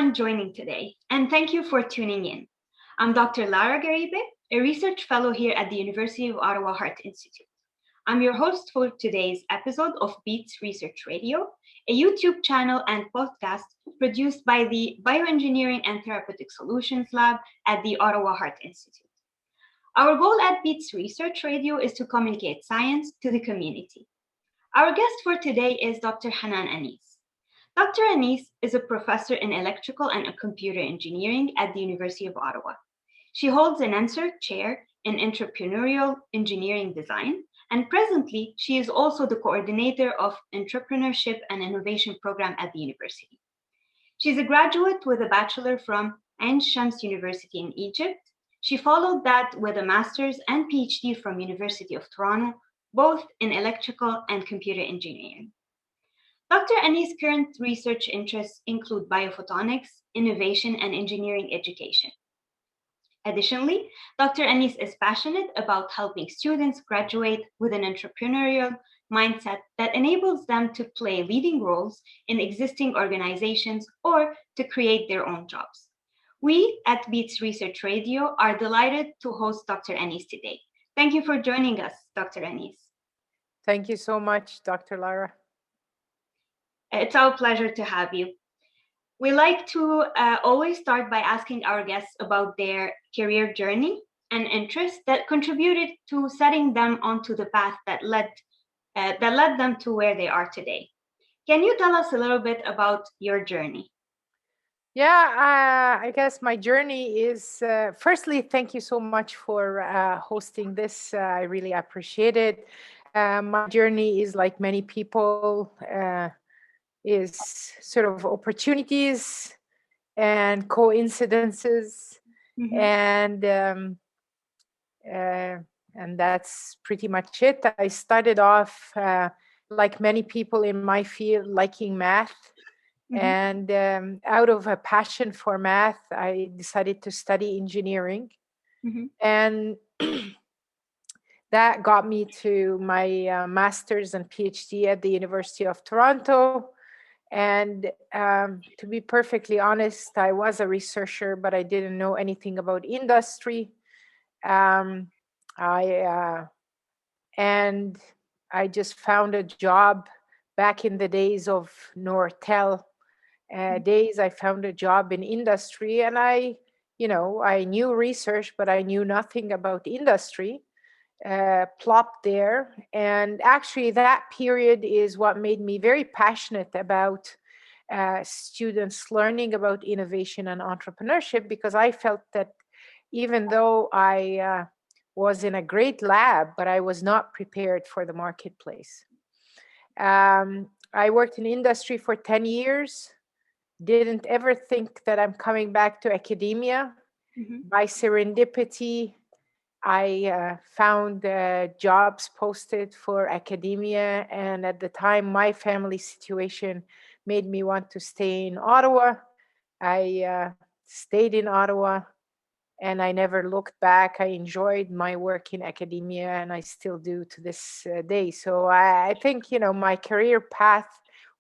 everyone joining today, and thank you for tuning in. I'm Dr. Lara Gharibeh, a research fellow here at the University of Ottawa Heart Institute. I'm your host for today's episode of BEaTS Research Radio, a YouTube channel and podcast produced by the Bioengineering and Therapeutic Solutions Lab at the Ottawa Heart Institute. Our goal at BEaTS Research Radio is to communicate science to the community. Our guest for today is Dr. Hanan Anis. Dr. Anis is a professor in electrical and computer engineering at the University of Ottawa. She holds an NSERC chair in entrepreneurial engineering design, and presently she is also the coordinator of Entrepreneurship and Innovation program at the university. She's a graduate with a bachelor from Ain Shams University in Egypt. She followed that with a master's and PhD from University of Toronto, both in electrical and computer engineering. Dr. Anis' current research interests include biophotonics, innovation, and engineering education. Additionally, Dr. Anis is passionate about helping students graduate with an entrepreneurial mindset that enables them to play leading roles in existing organizations or to create their own jobs. We at BEaTS Research Radio are delighted to host Dr. Anis today. Thank you for joining us, Dr. Anis. Thank you so much, Dr. Lara. It's our pleasure to have you. We like to always start by asking our guests about their career journey and interests that contributed to setting them onto the path that led them to where they are today. Can you tell us a little bit about your journey? Yeah, I guess my journey is, firstly, thank you so much for hosting this. I really appreciate it. My journey is, like many people, is sort of opportunities and coincidences, and that's pretty much it. I started off, like many people in my field, liking math, and out of a passion for math, I decided to study engineering, and that got me to my master's and PhD at the University of Toronto. And to be perfectly honest, I was a researcher, but I didn't know anything about industry. And I just found a job back in the days of Nortel days. I found a job in industry, and I knew research, but I knew nothing about industry. Plopped there, and actually that period is what made me very passionate about students learning about innovation and entrepreneurship, because I felt that even though I was in a great lab, but I was not prepared for the marketplace. I worked in industry for 10 years, didn't ever think that I'm coming back to academia. By serendipity, I found jobs posted for academia, and at the time, my family situation made me want to stay in Ottawa. I stayed in Ottawa, and I never looked back. I enjoyed my work in academia, and I still do to this day. So I think, my career path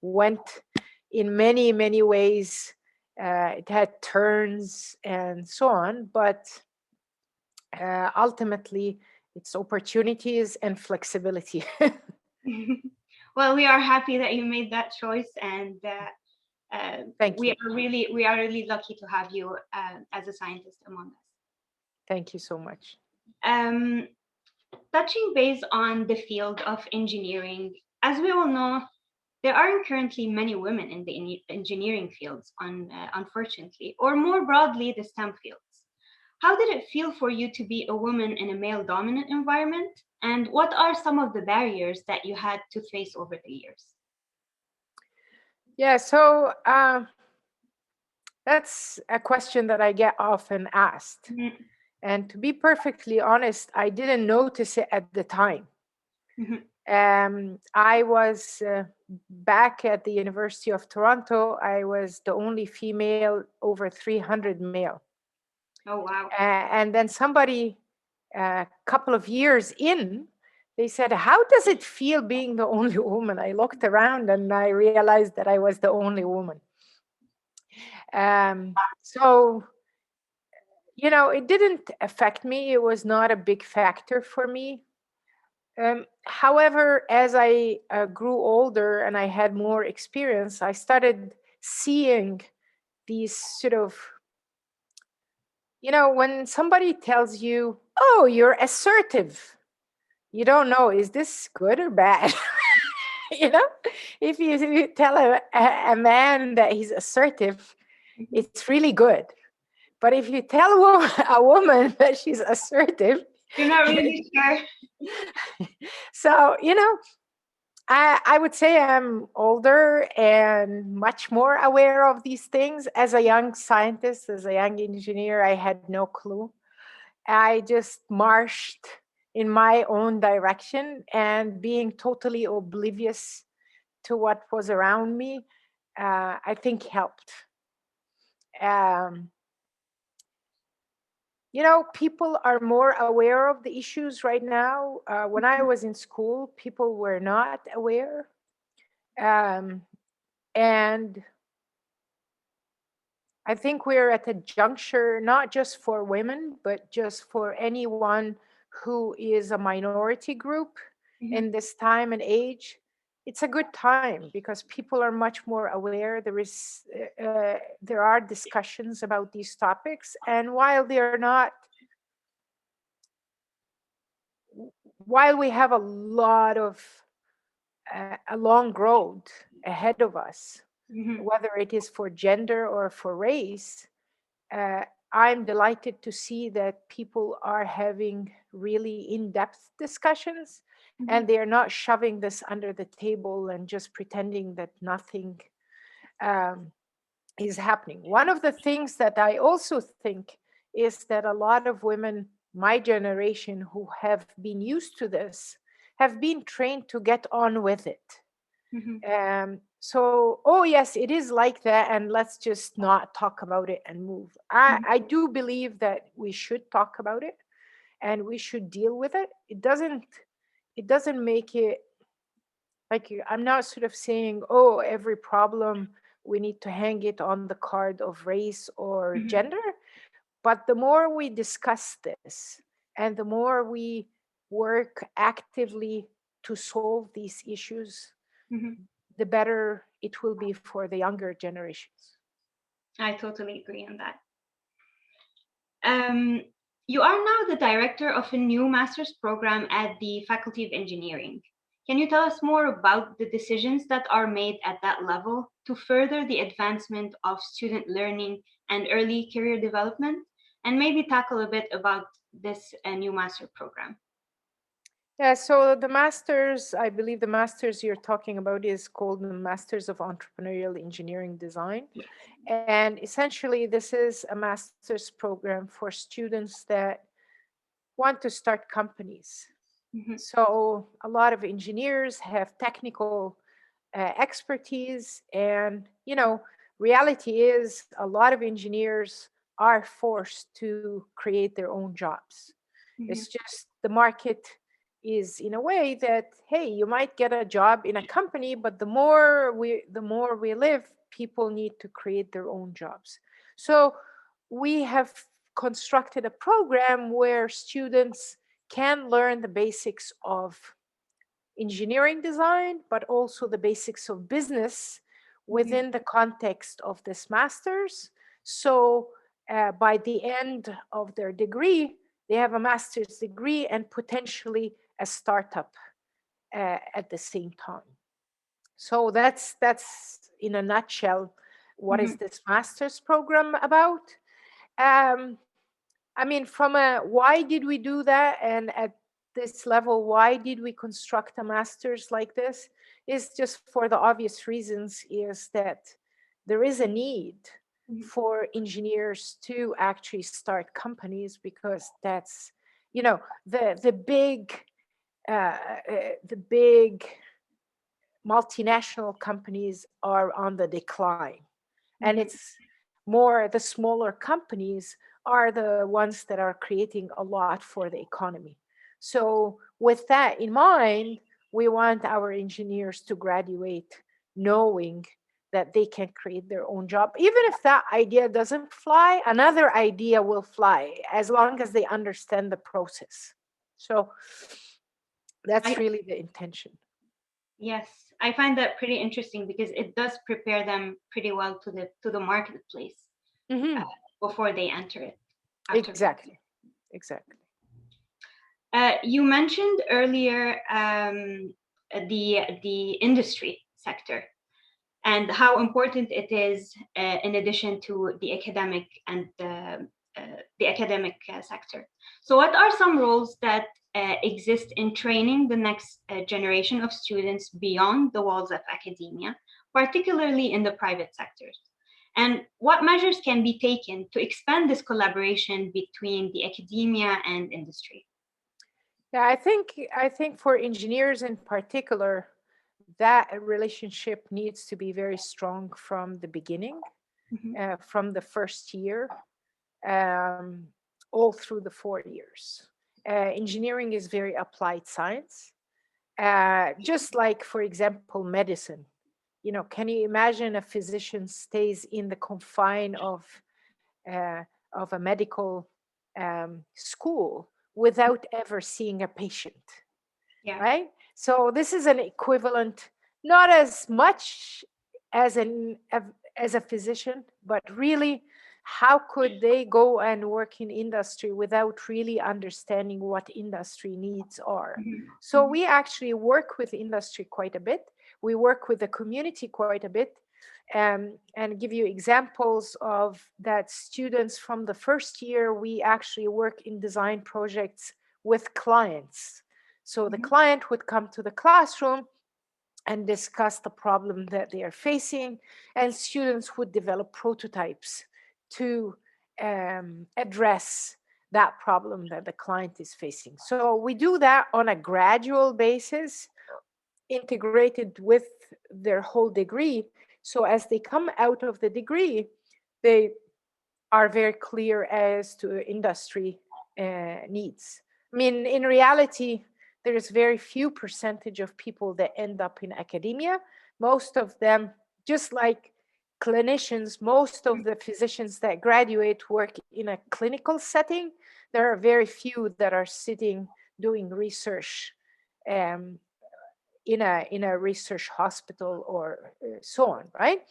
went in many, many ways. It had turns and so on, but ultimately, it's opportunities and flexibility. Well, we are happy that you made that choice, and we are really lucky to have you as a scientist among us. Thank you so much. Touching base on the field of engineering, as we all know, there aren't currently many women in the engineering fields, unfortunately, or more broadly, the STEM fields. How did it feel for you to be a woman in a male-dominant environment? And what are some of the barriers that you had to face over the years? Yeah, so that's a question that I get often asked. And to be perfectly honest, I didn't notice it at the time. I was back at the University of Toronto. I was the only female over 300 male. Oh, wow. And then somebody, a couple of years in, they said, how does it feel being the only woman? I looked around and I realized that I was the only woman. So, it didn't affect me. It was not a big factor for me. However, as I grew older and I had more experience, I started seeing these sort of, when somebody tells you, oh, you're assertive, you don't know, is this good or bad? you know, if you tell a man that he's assertive, it's really good. But if you tell a woman that she's assertive, you're not really sure. So, I would say I'm older and much more aware of these things. As a young scientist, as a young engineer, I had no clue. I just marched in my own direction, and being totally oblivious to what was around me, I think helped. Um, People are more aware of the issues right now. When I was in school, people were not aware. Um, and I think we're at a juncture, not just for women, but just for anyone who is a minority group in this time and age. It's a good time because people are much more aware. There are discussions about these topics, and while we have a long road ahead of us, whether it is for gender or for race, uh, I'm delighted to see that people are having really in-depth discussions, and they are not shoving this under the table and just pretending that nothing um, is happening. One of the things that I also think is that a lot of women, my generation, who have been used to this, have been trained to get on with it. So, oh yes, it is like that, and let's just not talk about it and move. I do believe that we should talk about it and we should deal with it. It doesn't make it like I'm not sort of saying, oh, every problem we need to hang it on the card of race or gender. But the more we discuss this and the more we work actively to solve these issues, the better it will be for the younger generations. I totally agree on that. You are now the director of a new master's program at the Faculty of Engineering. Can you tell us more about the decisions that are made at that level to further the advancement of student learning and early career development? And maybe tackle a bit about this new master program. Yeah, so I believe the master's you're talking about is called the Masters of Entrepreneurial Engineering Design. Yes. And essentially, this is a master's program for students that want to start companies. So a lot of engineers have technical expertise, and reality is a lot of engineers are forced to create their own jobs. It's just the market is in a way that, hey, you might get a job in a company, but the more we live, people need to create their own jobs. So we have constructed a program where students can learn the basics of engineering design, but also the basics of business within the context of this master's. So by the end of their degree, they have a master's degree and potentially a startup at the same time. So that's in a nutshell what is this master's program about. Um, I mean, from a why did we do that, and at this level, why did we construct a master's like this? Is just for the obvious reasons, is that there is a need for engineers to actually start companies, because that's the big multinational companies are on the decline, and it's more the smaller companies are the ones that are creating a lot for the economy. So with that in mind, we want our engineers to graduate knowing that they can create their own job. Even if that idea doesn't fly, another idea will fly as long as they understand the process. So that's I, really the intention. yes, I find that pretty interesting because it does prepare them pretty well to the marketplace uh, Hmm. before they enter it. After Exactly. Exactly. you mentioned earlier the industry sector and how important it is in addition to the academic sector. So, what are some roles that exist in training the next generation of students beyond the walls of academia, particularly in the private sectors? And what measures can be taken to expand this collaboration between the academia and industry? Yeah, I think for engineers in particular, that relationship needs to be very strong from the beginning, Mhm. from the first year, um, all through the 4 years. Engineering is very applied science, just like, for example, medicine. Can you imagine a physician stays in the confine uh, of a medical school without ever seeing a patient, Yeah. right? So this is an equivalent, not as much as as a physician, but really, how could they go and work in industry without really understanding what industry needs are? Mhm. So we actually work with industry quite a bit. We work with the community quite a bit, and give you examples of that. Students from the first year, we actually work in design projects with clients. So the Mhm. client would come to the classroom and discuss the problem that they are facing, and students would develop prototypes to address that problem that the client is facing. So we do that on a gradual basis, integrated with their whole degree. So as they come out of the degree, they are very clear as to industry needs. I mean, in reality, there is very few percentage of people that end up in academia. Most of them, just like clinicians, most of the physicians that graduate work in a clinical setting. There are very few that are sitting doing research um, in a research hospital or so on, right?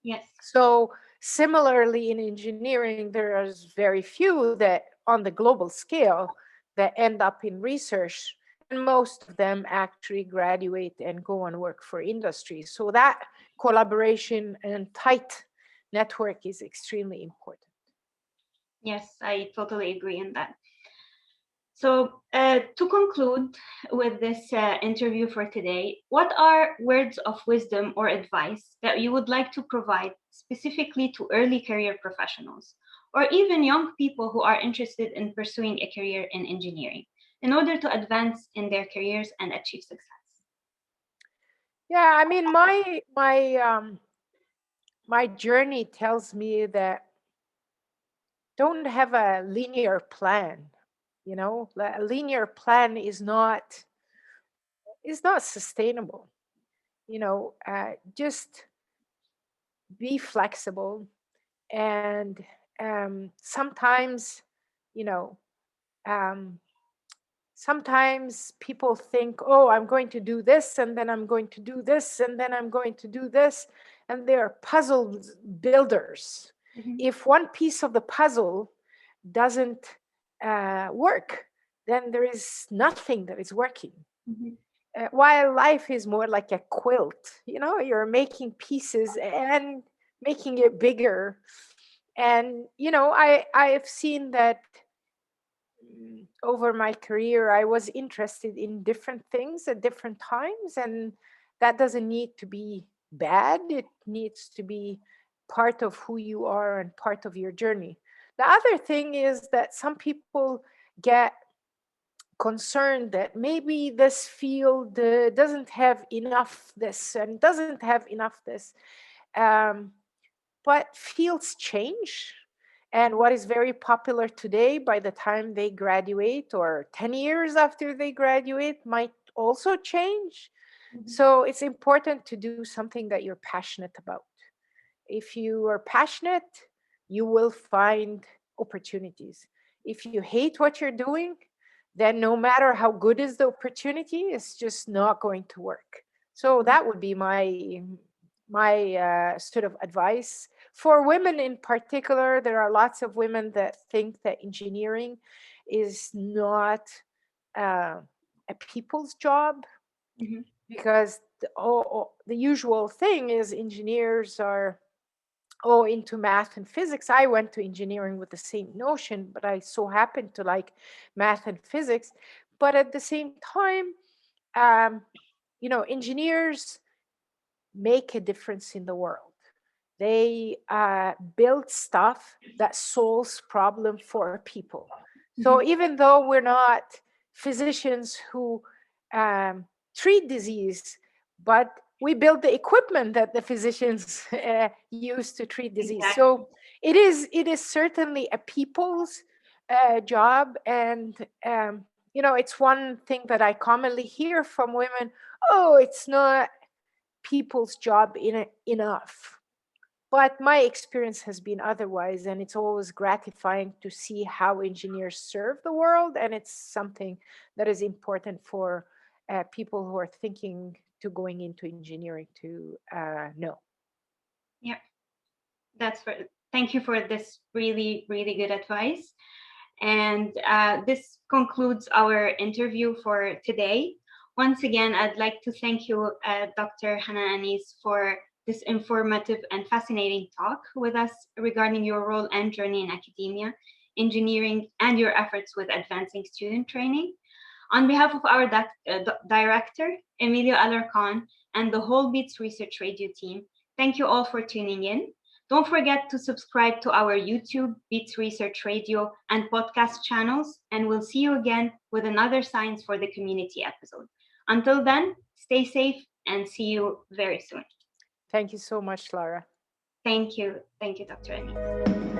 Yes. So similarly in engineering, there is very few that on the global scale that end up in research, and most of them actually graduate and go and work for industry. So that collaboration and tight network is extremely important. Yes, I totally agree on that. So, to conclude with this interview for today, what are words of wisdom or advice that you would like to provide specifically to early career professionals or even young people who are interested in pursuing a career in engineering in order to advance in their careers and achieve success? Yeah, I mean, my journey tells me that don't have a linear plan. A linear plan is not sustainable. Just be flexible, and sometimes, you know um, sometimes people think, oh, I'm going to do this, and then I'm going to do this, and then I'm going to do this, and they're puzzle builders. Mhm. If one piece of the puzzle doesn't work, then there is nothing that is working. Mhm. While life is more like a quilt, you're making pieces and making it bigger. And I have seen that over my career I was interested in different things at different times, and that doesn't need to be bad. It needs to be part of who you are and part of your journey. The other thing is that some people get concerned that maybe this field doesn't have enough this and doesn't have enough this. Um, but fields change. And what is very popular today, by the time they graduate or 10 years after they graduate, might also change. Mhm. So it's important to do something that you're passionate about. If you are passionate, you will find opportunities. If you hate what you're doing, then no matter how good is the opportunity, it's just not going to work. So that would be my sort of advice for women in particular. There are lots of women that think that engineering is not a people's job, Mm-hmm. because the usual thing is engineers are into math and physics. I went to engineering with the same notion, but I so happened to like math and physics. But at the same time, um, engineers make a difference in the world. They build stuff that solves problem for people. So Mm-hmm. even though we're not physicians who treat disease, but we build the equipment that the physicians use to treat disease. Exactly. So it is certainly a people's job. And it's one thing that I commonly hear from women: oh, it's not people's job enough. But my experience has been otherwise, and it's always gratifying to see how engineers serve the world. And it's something that is important for people who are thinking to going into engineering to know. Yeah, thank you for this really, really good advice. And this concludes our interview for today. Once again, I'd like to thank you, Dr. Hanan Anis, for this informative and fascinating talk with us regarding your role and journey in academia, engineering, and your efforts with advancing student training. On behalf of our director, Emilio Alarcon, and the whole BEaTS Research Radio team, thank you all for tuning in. Don't forget to subscribe to our YouTube, BEaTS Research Radio, and podcast channels, and we'll see you again with another Science for the Community episode. Until then, stay safe and see you very soon. Thank you so much, Lara. Thank you. Thank you, Dr. Anis.